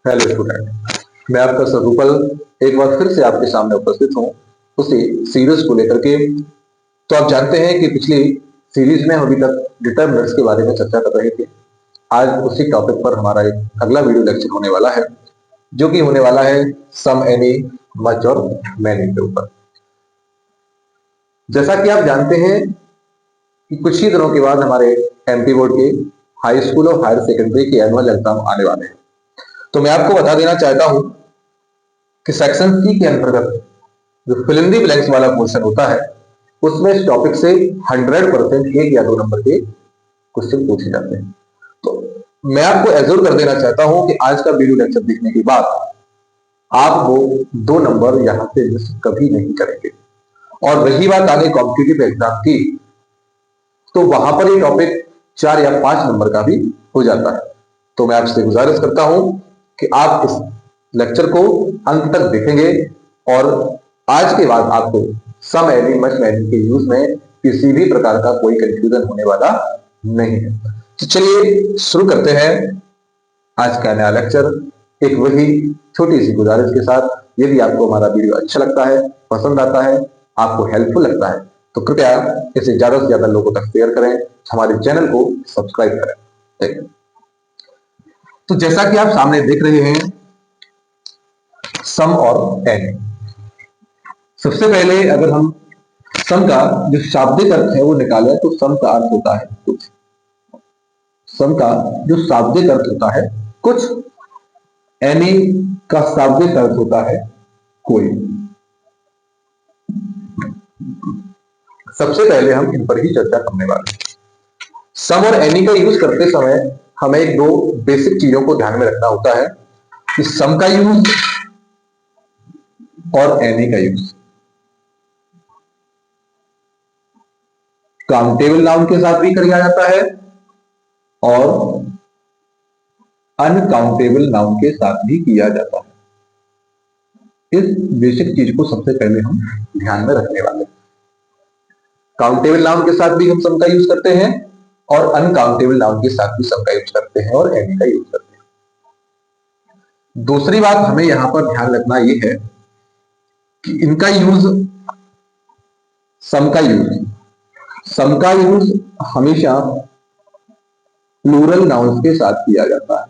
Hello student, मैं आपका स्वरूपल एक बार फिर से आपके सामने उपस्थित हूँ उसी सीरीज को लेकर के। तो आप जानते हैं कि पिछली सीरीज में हम अभी तक डिटरमिनर्स के बारे में चर्चा कर रहे थे। आज उसी टॉपिक पर हमारा एक अगला वीडियो लेक्चर होने वाला है, जो कि होने वाला है सम, एनी, मच और मैनी के ऊपर। जैसा कि आप जानते हैं कि कुछ ही दिनों के बाद हमारे एमपी बोर्ड के हाई स्कूल और हायर सेकेंडरी के एनुअल एग्जाम आने वाले हैं। तो मैं आपको बता देना चाहता हूं कि सेक्शन सी के अंतर्गत जो फिल इन दी ब्लैंक्स वाला क्वेश्चन होता है, उसमें इस टॉपिक से 100% एक या दो नंबर के क्वेश्चन पूछे जाते हैं। तो मैं आपको एज्योर कर देना चाहता हूं कि आज का वीडियो लेक्चर देखने के बाद आप वो दो नंबर यहां से मिस कभी नहीं करेंगे। और रही बात आगे कॉम्पिटिटिव एग्जाम की, तो वहां पर ये टॉपिक 4 या 5 नंबर का भी हो जाता है। तो मैं आपसे गुजारिश करता हूं कि आप इस लेक्चर को अंत तक देखेंगे और आज के बाद आपको सम, एनी, मच, मैनी के यूज में किसी भी प्रकार का कोई कंफ्यूजन होने वाला नहीं है। तो चलिए शुरू करते हैं आज का नया लेक्चर, एक वही छोटी सी गुजारिश के साथ। यदि आपको हमारा वीडियो अच्छा लगता है, पसंद आता है, आपको हेल्पफुल लगता है, तो कृपया इसे ज्यादा से ज्यादा लोगों तक शेयर करें, हमारे चैनल को सब्सक्राइब करें। ठीक है। तो जैसा कि आप सामने देख रहे हैं सम और एनी, सबसे पहले अगर हम सम का जो शाब्दिक अर्थ है वो निकालें तो सम का अर्थ होता है कुछ। सम का जो शाब्दिक अर्थ होता है कुछ, एनी का शाब्दिक अर्थ होता है कोई। सबसे पहले हम इन पर ही चर्चा करने वाले हैं। सम और एनी का यूज करते समय हमें एक दो बेसिक चीजों को ध्यान में रखना होता है कि सम का यूज और एनी का यूज काउंटेबल नाउन के साथ भी किया जाता है और अनकाउंटेबल नाउन के साथ भी किया जाता है। इस बेसिक चीज को सबसे पहले हम ध्यान में रखने वाले हैं। काउंटेबल नाउन के साथ भी हम सम का यूज करते हैं और अनकाउंटेबल नाउन के साथ भी सम का यूज करते हैं और एनी का यूज करते हैं। दूसरी बात हमें यहां पर ध्यान रखना यह है कि इनका यूज, सम का यूज हमेशा प्लूरल नाउन्स के साथ किया जाता है।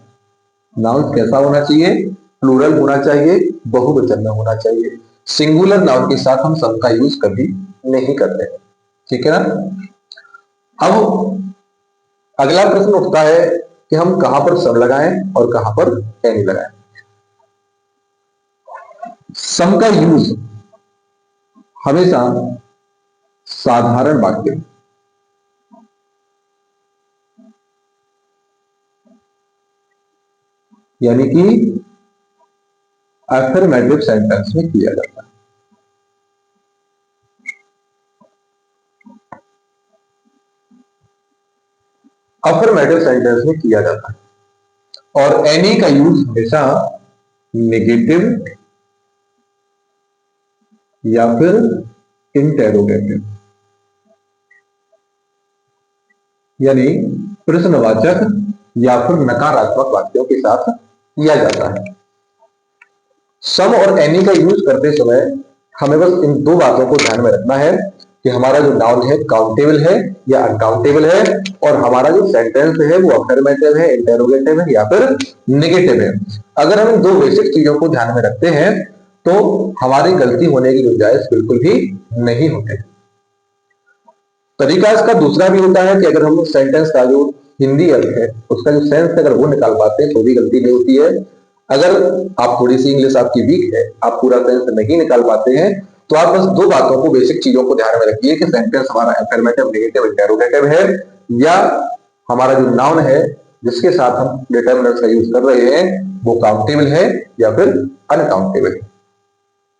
नाउन्स कैसा होना चाहिए? प्लूरल होना चाहिए, बहुवचन में होना चाहिए। सिंगुलर नाउन के साथ हम सम का यूज कभी नहीं करते हैं। ठीक है ना। अब अगला प्रश्न उठता है कि हम कहां पर सम लगाएं और कहां पर एनी लगाएं। सम का यूज हमेशा साधारण वाक्य, यानी कि अफर्मेटिव सेंटेंस में किया जाता है। अफर्मेटिव सेंटेंस में किया जाता है। और एनी का यूज हमेशा नेगेटिव या फिर इंटेरोगेटिव, यानी प्रश्नवाचक या फिर नकारात्मक वाक्यों के साथ किया जाता है। सम और एनी का यूज करते समय हमें बस इन दो बातों को ध्यान में रखना है कि हमारा जो नाउन है काउंटेबल है या अनकाउंटेबल है, और हमारा जो सेंटेंस है वो अफर्मेटिव है, इंटेरोगेटिव है या फिर नेगेटिव है। अगर हम इन दो बेसिक चीजों को ध्यान में रखते हैं तो हमारी गलती होने की गुंजाइश बिल्कुल भी नहीं होती। तरीका इसका दूसरा भी होता है कि अगर हम सेंटेंस का जो हिंदी अर्थ है उसका जो सेंस है अगर वो निकाल पाते हैं तो भी गलती नहीं होती है। अगर आप थोड़ी सी इंग्लिश आपकी वीक है, आप पूरा सेंस नहीं निकाल पाते हैं, तो आप बस दो बातों को, बेसिक चीजों को ध्यान में रखिए कि सेंटेंस हमारा अफर्मेटिव, नेगेटिव, इंटेरोगेटिव है, या हमारा जो नाउन है जिसके साथ हम डिटरमिनर्स का यूज कर रहे हैं वो काउंटेबल है या फिर अनकाउंटेबल है।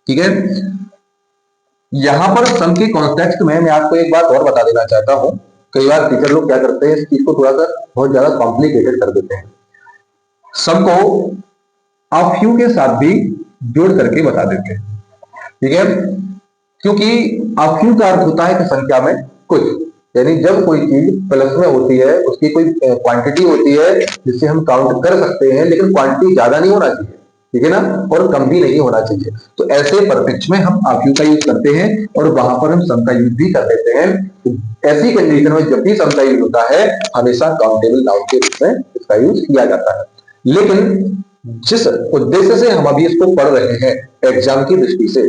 ठीक है। यहां पर सम के कॉन्टेक्स्ट में मैं आपको एक बात और बता देना चाहता हूं। कई बार टीचर लोग क्या करते हैं, इस चीज को थोड़ा सा बहुत ज्यादा कॉम्प्लिकेटेड कर देते हैं। सम को अ फ्यू के साथ भी जोड़ करके बता देते हैं। ठीक है। क्योंकि अ फ्यू का अर्थ होता है कि संख्या में कुछ, यानी जब कोई चीज प्लस में होती है, उसकी कोई क्वांटिटी होती है जिससे हम काउंट कर सकते हैं, लेकिन क्वांटिटी ज्यादा नहीं होना चाहिए, ठीक है ना, और कम भी नहीं होना चाहिए, तो ऐसे परफेक्ट में हम आर क्यू का यूज करते हैं और वहां पर हम सम का यूज भी कर देते हैं। तो ऐसी कंडीशन में जब भी सम का यूज होता है हमेशा काउंटेबल नाउन के रूप में इसका यूज किया जाता है। लेकिन जिस उद्देश्य से हम अभी इसको पढ़ रहे हैं एग्जाम की दृष्टि से,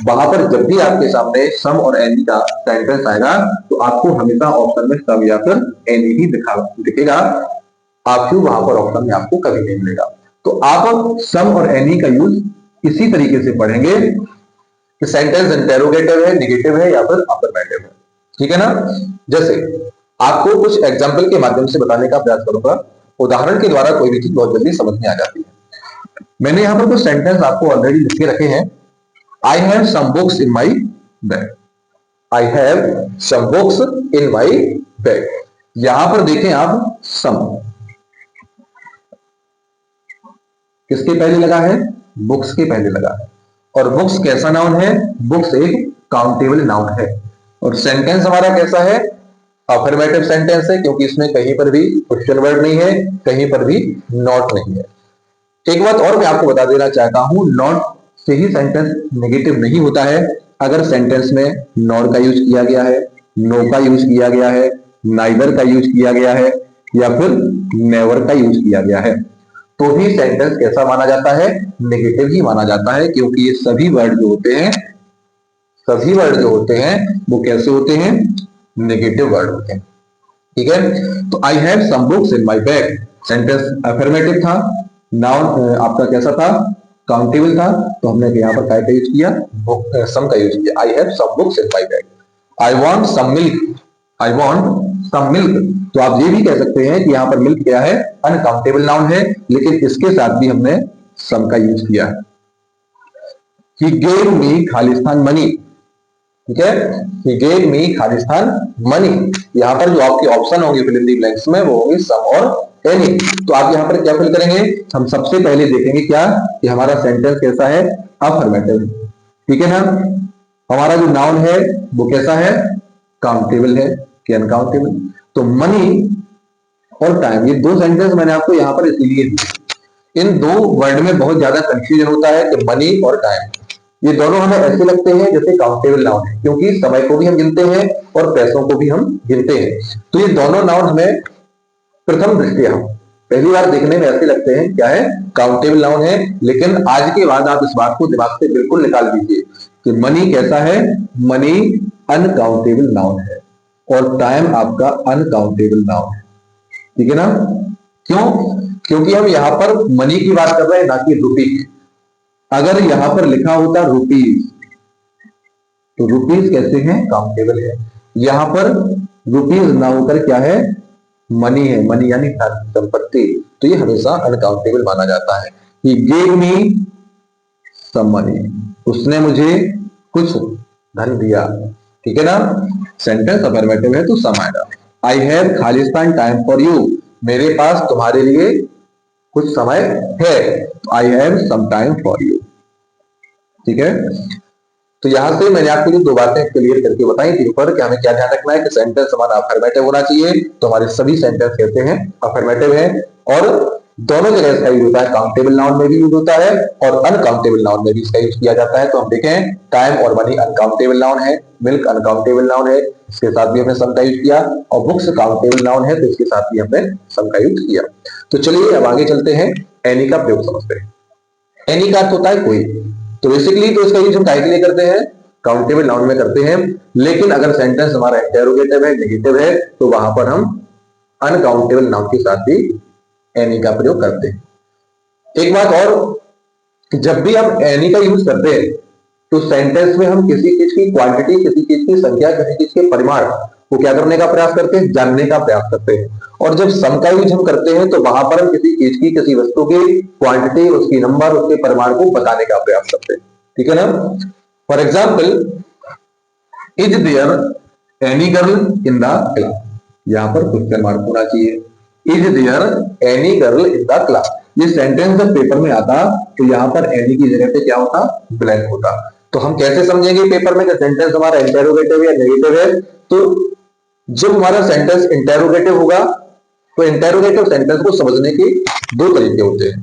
वहां पर जब भी आपके सामने सम और एनी का सेंटेंस आएगा तो आपको हमेशा ऑप्शन में सम या फिर एनी ही दिखेगा, आपको वहां पर ऑप्शन में आपको कभी नहीं मिलेगा। तो आप सम और एनी का यूज इसी तरीके से पढ़ेंगे कि सेंटेंस इंटेरोगेटिव है, नेगेटिव है या फिर अफर्मेटिव है, ठीक है ना। जैसे आपको कुछ एग्जाम्पल के माध्यम से बताने का प्रयास करूंगा, उदाहरण के द्वारा कोई भी चीज बहुत जल्दी समझ में आ जाती है। मैंने यहां पर कुछ सेंटेंस आपको ऑलरेडी लिख के रखे हैं। I have some books in my bag, I have some books in my bag. यहां पर देखें आप, सम किसके पहले लगा है, बुक्स के पहले लगा है, और बुक्स कैसा नाउन है, बुक्स एक काउंटेबल नाउन है। और सेंटेंस हमारा कैसा है, अफर्मेटिव सेंटेंस है, क्योंकि इसमें कहीं पर भी क्वेश्चन वर्ड नहीं है, कहीं पर भी नॉट नहीं है। एक बात और मैं आपको बता देना चाहता हूं, नॉट से ही सेंटेंस नेगेटिव नहीं होता है। अगर सेंटेंस में नॉट का यूज किया गया है, नो का यूज किया गया है, नाइदर का यूज किया गया है या फिर नेवर का यूज किया गया है, तो भी सेंटेंस कैसा माना जाता है, नेगेटिव ही माना जाता है, क्योंकि ये सभी वर्ड जो होते हैं, सभी वर्ड जो होते हैं वो कैसे होते हैं, नेगेटिव वर्ड होते हैं, ठीक है। तो I have some books in my bag, sentence affirmative था, नाउन आपका कैसा था, काउंटेबल था, तो हमने यहाँ पर काय का यूज किया, सम का यूज किया। I have some books in my bag. I want some milk, I want some milk, तो आप ये भी कह सकते हैं कि यहाँ पर मिल्क क्या है, अनकाउंटेबल नाउन है, लेकिन इसके साथ भी हमने सम का यूज किया है। He gave me Khalistan money, ठीक है, he gave me Khalistan money. यहाँ पर जो आपके ऑप्शन होंगे फिल इन द ब्लैंक्स में वो होंगे सम और एनी। तो आप यहाँ पर क्या फिल करेंगे, हम सबसे पहले देखेंगे क्या कि हमारा सेंटेंस कैसा है, अफर्मेटिव, ठीक है ना। हमारा जो नाउन है वो कैसा है, काउंटेबल है कि अनकाउंटेबल। तो मनी और टाइम, ये दो सेंटेंस मैंने आपको यहाँ पर इसीलिए दिए। इन दो वर्ड में बहुत ज्यादा कंफ्यूजन होता है कि मनी और टाइम, ये दोनों हमें ऐसे लगते हैं जैसे काउंटेबल नाउन है, क्योंकि समय को भी हम गिनते हैं और पैसों को भी हम गिनते हैं। तो ये दोनों नाउन हमें प्रथम दृष्टया पहली बार देखने में ऐसे लगते हैं क्या है, काउंटेबल नाउन है। लेकिन आज के बाद आप इस बात को दिमाग से बिल्कुल निकाल दीजिए कि मनी कैसा है, मनी अनकाउंटेबल नाउन है और टाइम आपका अनकाउंटेबल नाउन है, ठीक है ना। क्यों, क्योंकि हम यहाँ पर मनी की बात कर रहे हैं ना कि रुपी की। अगर यहां पर लिखा होता रुपीज, तो रुपीज कैसे हैं, काउंटेबल है। यहां पर रुपीज ना होकर क्या है, मनी है, मनी यानी धन संपत्ति, तो ये हमेशा अनकाउंटेबल माना जाता है। He gave me some money, उसने मुझे कुछ धन दिया, ठीक है ना। सेंटेंस अफर्मेटिव है तो सम आएगा। आई हैव खालिस्तान टाइम फॉर यू, मेरे पास तुम्हारे लिए कुछ समय है, तो I have some time for you, ठीक है। तो यहां से मैंने आपको जो दो बातें क्लियर करके बताई थी ऊपर कि हमें क्या ध्यान रखना है कि सेंटेंस हमारा अफर्मेटिव होना चाहिए, तो हमारे सभी सेंटेंस कहते हैं अफर्मेटिव है। और दोनों जगह इसका यूज होता है, काउंटेबल नाउन में भी यूज होता है और अनकाउंटेबल नाउन में भी इसका यूज किया जाता है। तो हम देखें टाइम और मनी अनकाउंटेबल नाउन है, मिल्क अनकाउंटेबल नाउन है, इसके साथ भी हमने सम का यूज किया, और बुक्स काउंटेबल नाउन है तो इसके साथ भी हमने सम का यूज किया। तो चलिए अब आगे चलते हैं, एनी का प्रयोग समझते हैं। एनी का अर्थ होता है कोई, तो बेसिकली तो इसका यूज हम काय के लिए करते हैं, काउंटेबल नाउन में करते हैं। लेकिन अगर सेंटेंस हमारा इंटेरोगेटिव है, नेगेटिव है, तो वहां पर हम अनकाउंटेबल नाउन के साथ भी एनी का प्रयोग करते हैं। एक बात और, जब भी हम एनी का यूज करते हैं तो सेंटेंस में हम किसी चीज की क्वांटिटी, किसी चीज की संख्या, किसी चीज के परिमाण को क्या करने का प्रयास करते हैं, जानने का प्रयास करते हैं। और जब सम का यूज हम करते हैं तो वहां पर हम किसी चीज की, किसी वस्तु की क्वांटिटी, उसकी नंबर, उसके परिमाण को बताने का प्रयास करते हैं, ठीक है ना। For example, is there any girl in the class, यहां पर क्वेश्चन मार्क होना चाहिए। Is there any girl in the class, ये सेंटेंस जब पेपर में आता तो यहां पर एनी की जगह पे क्या होता, ब्लैंक होता। तो हम कैसे समझेंगे पेपर में कि सेंटेंस हमारा इंटेरोगेटिव या नेगेटिव है, तो जब हमारा सेंटेंस इंटेरोगेटिव होगा तो इंटेरोगेटिव सेंटेंस को समझने के दो तरीके होते हैं।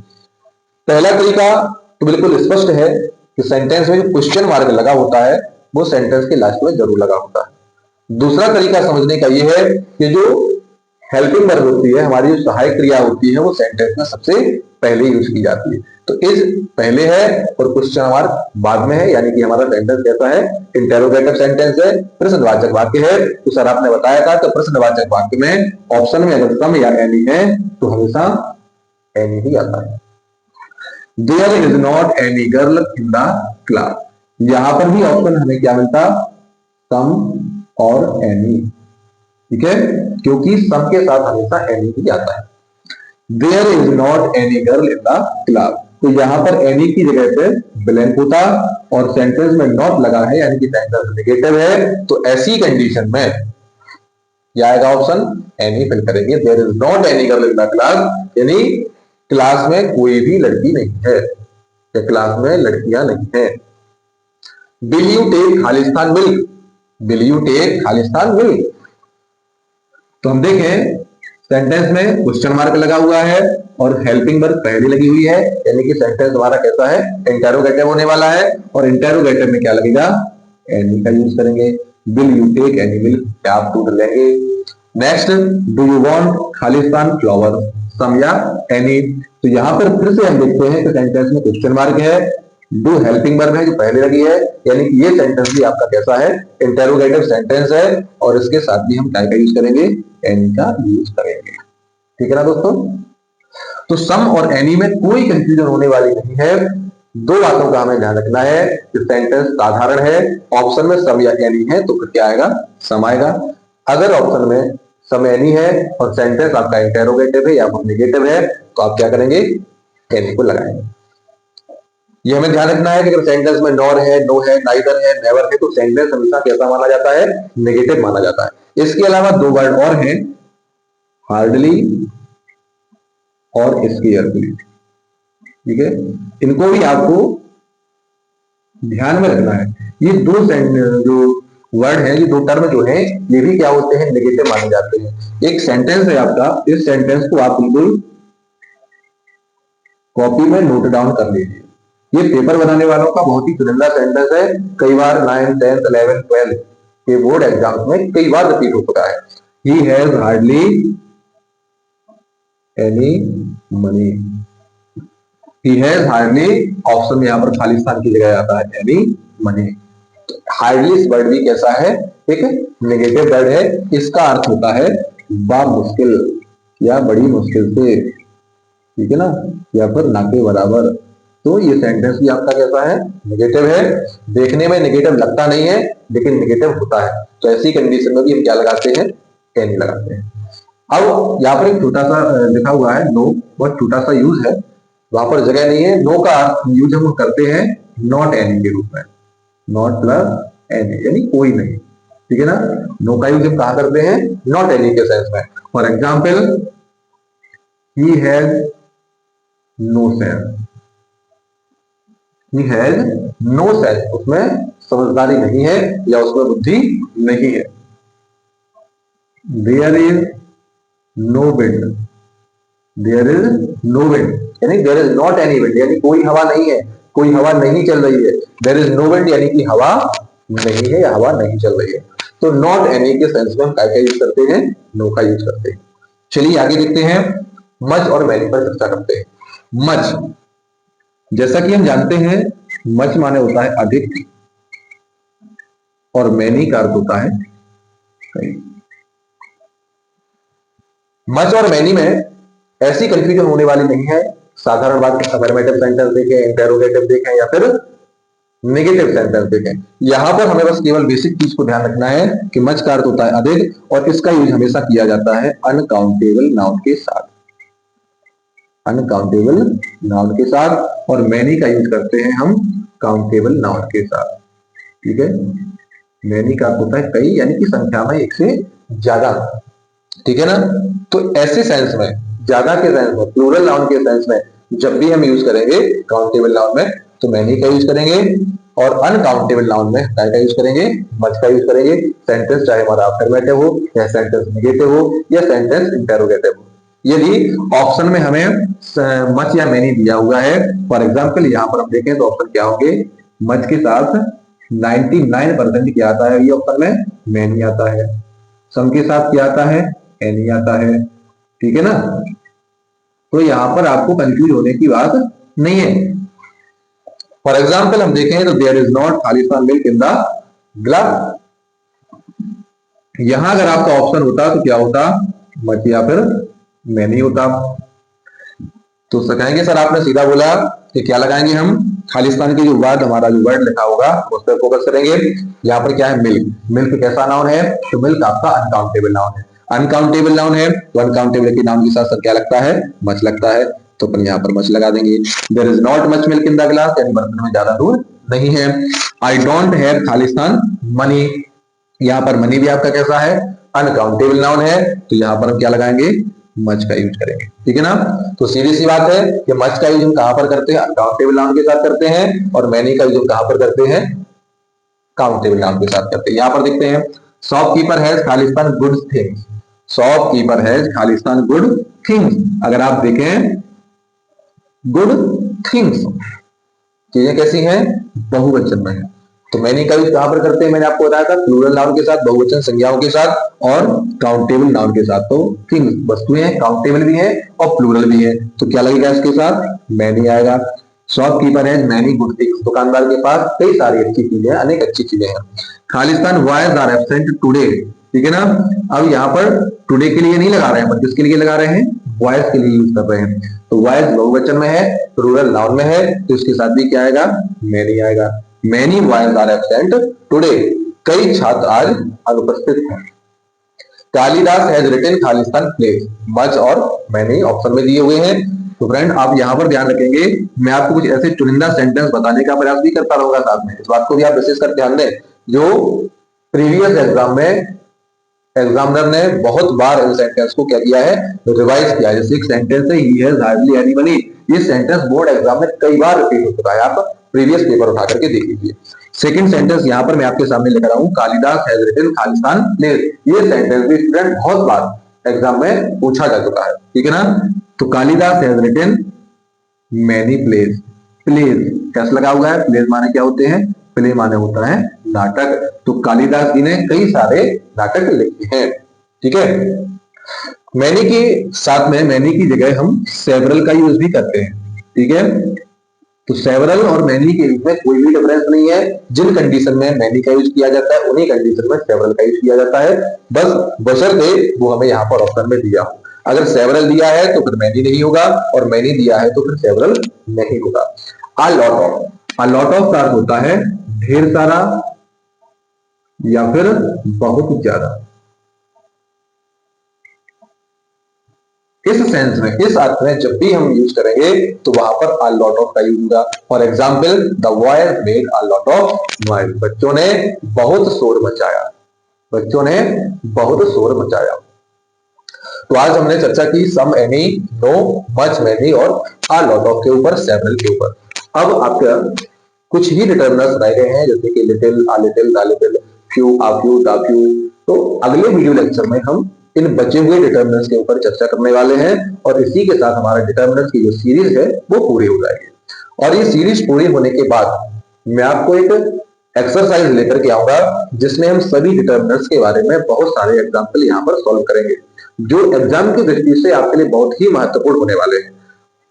पहला तरीका तो बिल्कुल स्पष्ट है कि सेंटेंस में जो क्वेश्चन मार्क लगा होता है वो सेंटेंस के लास्ट में जरूर लगा होता है। दूसरा तरीका समझने का ये है कि जो हेल्पिंग वर्ब होती है, हमारी जो सहायक क्रिया होती है, वो सेंटेंस में सबसे पहले यूज की जाती है। तो इस पहले है और क्वेश्चन मार्क बाद में है, यानी कि हमारा सेंटेंस कैसा है, इंटेरोगेटिव सेंटेंस है, प्रश्नवाचक वाक्य है। तो सर आपने बताया था, तो प्रश्नवाचक वाक्य में ऑप्शन में अगर सम या एनी है तो हमेशा एनी ही आता है। There is not any girl in the class, यहां पर भी ऑप्शन हमें क्या मिलता, सम और एनी। ठीक है, क्योंकि सम के साथ हमेशा एनी ही आता है। There is not any girl in the class, तो यहां पर एनी की जगह पे ब्लैंक होता और सेंटेंस में नॉट लगा है, यानी कि सेंटेंस नेगेटिव है। तो ऐसी कंडीशन में क्या आएगा ऑप्शन, एनी फिल करेंगे। There is not any girl in the class, यानी क्लास में कोई भी लड़की नहीं है या क्लास में लड़कियां नहीं है। विल यू टेक खालिस्तान मिल्क, विल यू टेक खालिस्तान मिल्क, तो हम देखें सेंटेंस में क्वेश्चन मार्क लगा हुआ है और हेल्पिंग वर्ब पहले लगी हुई है, यानी कि सेंटेंस हमारा कैसा है, इंटेरोगेटिव होने वाला है। और इंटेरोगेटिव में क्या लगेगा, एनी का यूज करेंगे। Will you take any milk, क्या आप दूध लेंगे। Next, do you want Khalistan flower, some या एनी। तो यहां पर फिर से हम देखते हैं कि सेंटेंस में क्वेश्चन मार्क है, डू हेल्पिंग वर्ब है जो पहले लगी है, यानी कि ये सेंटेंस भी आपका कैसा है, इंटेरोगेटिव सेंटेंस है। और इसके साथ भी हम क्या का यूज करेंगे, एनी का यूज करेंगे। ठीक है ना दोस्तों। तो सम और एनी में कोई कंफ्यूजन होने वाली नहीं है। दो बातों का हमें ध्यान रखना है कि सेंटेंस साधारण है, ऑप्शन में सम या एनी है तो फिर क्या आएगा, सम आएगा। अगर ऑप्शन में सम एनी है और सेंटेंस आपका इंटेरोगेटिव है या नेगेटिव है तो आप क्या करेंगे, एनी को लगाएंगे। ये हमें ध्यान रखना है कि अगर सेंटेंस में नॉर है, नो है, नाइदर है, नेवर है तो सेंटेंस हमेशा कैसा माना जाता है, नेगेटिव माना जाता है। इसके अलावा दो वर्ड और हैं, हार्डली और स्केयरली। ठीक है, इनको भी आपको ध्यान में रखना है। ये दो जो वर्ड है, ये दो टर्म जो है, ये भी क्या होते हैं, नेगेटिव माने जाते हैं। एक सेंटेंस है आपका, इस सेंटेंस को आप बिल्कुल कॉपी में नोट डाउन कर लीजिए। ये पेपर बनाने वालों का बहुत ही चुनिंदा सेंटेंस है, कई बार 9th 10th 11th 12th के बोर्ड एग्जाम्स में कई बार रिपीट हो चुका है। He has hardly any money, he has hardly, option में यहां पर खालिस्तान की जगह आता है एनी मनी। हार्डली इस वर्ड भी कैसा है, एक नेगेटिव वर्ड है। इसका अर्थ होता है बा मुश्किल या बड़ी मुश्किल से, ठीक है ना, या फिर ना के बराबर। तो ये सेंटेंस भी आपका कैसा है, नेगेटिव है। देखने में नेगेटिव लगता नहीं है लेकिन नेगेटिव होता है। तो ऐसी कंडीशन में भी हम क्या लगाते हैं, एनी लगाते हैं। अब यहाँ पर एक छोटा सा लिखा हुआ है नो, बहुत छोटा सा यूज है, वहां पर जगह नहीं है। नो का यूज हम करते हैं नॉट एनी के रूप में, नॉट प्लस एनी यानी कोई नहीं। ठीक है ना, नो का यूज हम कहा करते हैं, नॉट एनी के सेंस में। For example, he has no sense, he has no sense, उसमें समझदारी नहीं है या उसमें बुद्धि नहीं है। There is no wind, there is no wind यानी there is not any wind, यानी कोई हवा नहीं है, कोई हवा नहीं चल रही है। देयर इज नो विंड यानी कि हवा नहीं है या हवा नहीं चल रही है। तो नॉट एनी के सेंस में हम क्या यूज करते हैं, नो का यूज करते हैं। चलिए आगे देखते हैं, मच और मैनी पर चर्चा करते हैं। मच, जैसा कि हम जानते हैं मच माने होता है अधिक और मैनी का अर्थ होता है कई। मच और मैनी में ऐसी कंफ्यूजन होने वाली नहीं है। साधारण बात, अफर्मेटिव सेंटेंस देखें, इंटेरोगेटिव देखें या फिर नेगेटिव सेंटेंस देखें, यहां पर हमें बस केवल बेसिक चीज को ध्यान रखना है कि मच का अर्थ होता है अधिक और इसका यूज हमेशा किया जाता है अनकाउंटेबल नाउन के साथ, अनकाउंटेबल नाउन के साथ। और मैनी का यूज करते हैं हम काउंटेबल नाउन के साथ। ठीक है, मैनी का होता है कई, यानी कि संख्या में एक से ज्यादा। ठीक है ना, तो ऐसे सेंस में, ज्यादा के सेंस में, प्लूरल नाउन के सेंस में जब भी हम यूज करेंगे काउंटेबल नाउन में तो मैनी का यूज करेंगे। और अनकाउंटेबल नाउन में क्या यूज करेंगे, मच का यूज करेंगे। सेंटेंस चाहे हमारा अफर्मेटिव हो या सेंटेंस नेगेटिव हो या सेंटेंस इंटेरोगेटिव हो। यदि ऑप्शन में हमें मच या मैनी दिया हुआ है, फॉर एग्जाम्पल यहाँ पर हम देखें तो ऑप्शन क्या होंगे, मच के साथ 99% क्या आता है, ये ऑप्शन में मैनी आता है। सम के साथ क्या आता है, एनी आता है। ठीक है ना, तो यहां पर आपको कंफ्यूज होने की बात नहीं है। फॉर एग्जाम्पल हम देखें तो देयर इज नॉट खालिस्तान मिल्क इन द ग्लास। यहां अगर आपका ऑप्शन होता तो क्या होता, मच या फिर मैनी होता। तो कहेंगे सर आपने सीधा बोला कि क्या लगाएंगे हम, खालिस्तान के जो वर्ड, हमारा जो वर्ड लिखा होगा उस पर फोकस करेंगे। यहाँ पर क्या है, मिल्क। मिल्क कैसा नाउन है, तो मिल्क आपका अनकाउंटेबल नाउन है। अनकाउंटेबल नाउन है तो अनकाउंटेबल के नाउन के साथ सर क्या लगता है, मच लगता है। तो अपन यहाँ पर मच लगा देंगे। There is not much milk in the glass, यानी बर्तन में ज्यादा दूध नहीं है। आई डोंट हैव खालिस्तान मनी। यहाँ पर मनी भी आपका कैसा है, अनकाउंटेबल नाउन है, तो यहाँ पर हम क्या लगाएंगे, मच का यूज करेंगे। ठीक है ना, तो सीधी सी बात है कि मच का यूज हम कहां पर करते हैं, अनकाउंटेबल नाउन के साथ करते हैं, और मैनी का यूज हम कहां पर करते हैं, काउंटेबल नाउन के साथ करते हैं। यहां पर देखते हैं, shopkeeper has Khalistan good things. Shopkeeper has Khalistan good things. अगर आप देखें गुड थिंग्स, चीजें कैसी हैं, बहुवचन में है। तो मैनी का यूज कहां पर करते हैं, मैंने आपको बताया था प्लूरल नाउन के साथ, बहुवचन संज्ञाओं के साथ, और काउंटेबल नाउन के साथ। तो थिंग्स वस्तुएं हैं, काउंटेबल भी है और प्लूरल भी है, तो क्या लगेगा इसके साथ, मैनी आएगा। शॉपकीपर है मैनी गुड थिंग्स, दुकानदार के पास कई सारी अच्छी चीजें, अनेक अच्छी चीजें हैं। खालिस्तान बॉयज आर एब्सेंट टुडे। ठीक है ना, अब यहाँ पर टुडे के लिए नहीं लगा रहे हैं, पर किसके लिए लगा रहे हैं, बॉयज के लिए यूज कर रहे हैं। तो बॉयज बहुवचन में है, प्लूरल नाउन में है, तो इसके साथ भी क्या आएगा, मैनी आएगा। Many boys are absent today, कई छात्र आज अनुपस्थित हैं। कालिदास हैज रिटन खालिस्तान प्लेस। मच और मैनी ऑप्शन में दिए हुए हैं। तो फ्रेंड आप यहां पर ध्यान रखेंगे, मैं आपको कुछ ऐसे चुनिंदा सेंटेंस बताने का प्रयास भी करता रहूंगा साथ में, इस बात को भी आप विशेष कर ध्यान दें। जो प्रीवियस एग्जाम में एग्जामिनर ने बहुत बार इन सेंटेंस को क्या किया है, रिवाइज किया। जैसे एक सेंटेंस है, he has hardly any money. ये सेंटेंस बोर्ड एग्जाम में कई बार रिपीट हो चुका है, आप प्रीवियस पेपर उठा करके देख लीजिए। सेकंड सेंटेंस यहां पर मैं आपके सामने लेकर आऊं, कालिदास हैज रिटन खालिस्तान प्लेस। ये सेंटेंस भी स्टूडेंट बहुत बार एग्जाम में पूछा जा चुका है। ठीक है ना, तो Kalidas has written many plays. Plays कैसे लगा हुआ है, प्लेस माने क्या होते हैं, प्ले माने होता है नाटक। तो कालिदास जी ने कई सारे नाटक लिखे हैं। ठीक है, मैनी के साथ में, मैनी की जगह हम सेवरल का यूज भी करते हैं। ठीक है, तो सेवरल और मैनी के यूज में कोई भी डिफरेंस नहीं है। जिन कंडीशन में मैनी का यूज किया जाता है, उन्हीं कंडीशन में सेवरल का यूज किया जाता है। बस बशर्ते वो हमें यहाँ पर ऑप्शन में दिया हो। अगर सेवरल दिया है तो फिर मैनी नहीं होगा, और मैनी दिया है तो फिर सेवरल नहीं होगा। A lot of, a lot of का अर्थ होता है ढेर सारा या फिर बहुत ज्यादा। इस सेंस में, इस अर्थ में जब भी हम यूज करेंगे तो वहां पर अ लॉट ऑफ का यूज होगा। For example, the boys made a lot of noise. बच्चों ने बहुत शोर मचाया। बच्चों ने बहुत शोर मचाया। तो आज हमने चर्चा की सम, एनी, नो, मच, मैनी और अ लॉट ऑफ के ऊपर, सेवरल के ऊपर। अब आपका कुछ ही डिटर्मिनर्स रह गए हैं, जैसे कि little, a little, the little, few, a few, the few. तो अगले वीडियो लेक्चर में हम इन बचे हुए डिटर्मिनर्स के ऊपर चर्चा करने वाले हैं, और इसी के साथ हमारा डिटर्मिनर्स की जो सीरीज है वो पूरी हो जाएगी। और ये सीरीज पूरी होने के बाद मैं आपको एक एक्सरसाइज लेकर के आऊंगा, जिसमें हम सभी डिटर्मिनर्स के बारे में बहुत सारे एग्जाम्पल यहाँ पर सॉल्व करेंगे, जो एग्जाम की दृष्टि से आपके लिए बहुत ही महत्वपूर्ण होने वाले हैं।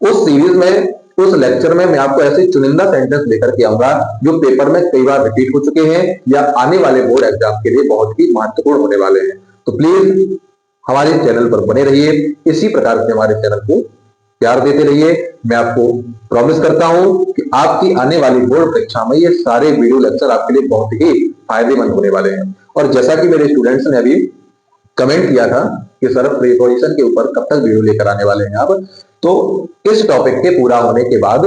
उस सीरीज में, उस लेक्चर में मैं आपको ऐसे चुनिंदा सेंटेंस लेकर के आऊंगा जो पेपर में कई बार रिपीट हो चुके हैं या आने वाले बोर्ड एग्जाम के लिए बहुत ही महत्वपूर्ण होने वाले हैं। तो प्लीज हमारे चैनल पर बने रहिए, इसी प्रकार से हमारे चैनल को प्यार देते रहिए। मैं आपको प्रॉमिस करता हूं कि आपकी आने वाली बोर्ड परीक्षा में ये सारे वीडियो लेक्चर आपके लिए बहुत ही फायदेमंद होने वाले हैं। और जैसा कि मेरे स्टूडेंट्स ने अभी कमेंट किया था कि सर प्रीपोजिशन के ऊपर कब तक वीडियो लेकर आने वाले हैं आप, तो इस टॉपिक के पूरा होने के बाद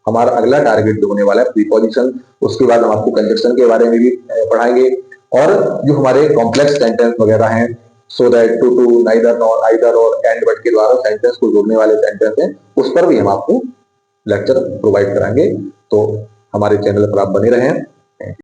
हमारा अगला टारगेट जो होने वाला है प्रीपोजिशन, उसके बाद हम आपको कंजक्शन के बारे में भी पढ़ाएंगे, और जो हमारे कॉम्प्लेक्स सेंटेंस वगैरह हैं, so that, too, neither, nor, either और एंड बट के द्वारा सेंटेंस को जोड़ने वाले सेंटेंस हैं, उस पर भी हम आपको लेक्चर प्रोवाइड कराएंगे। तो हमारे चैनल पर आप बने रहें।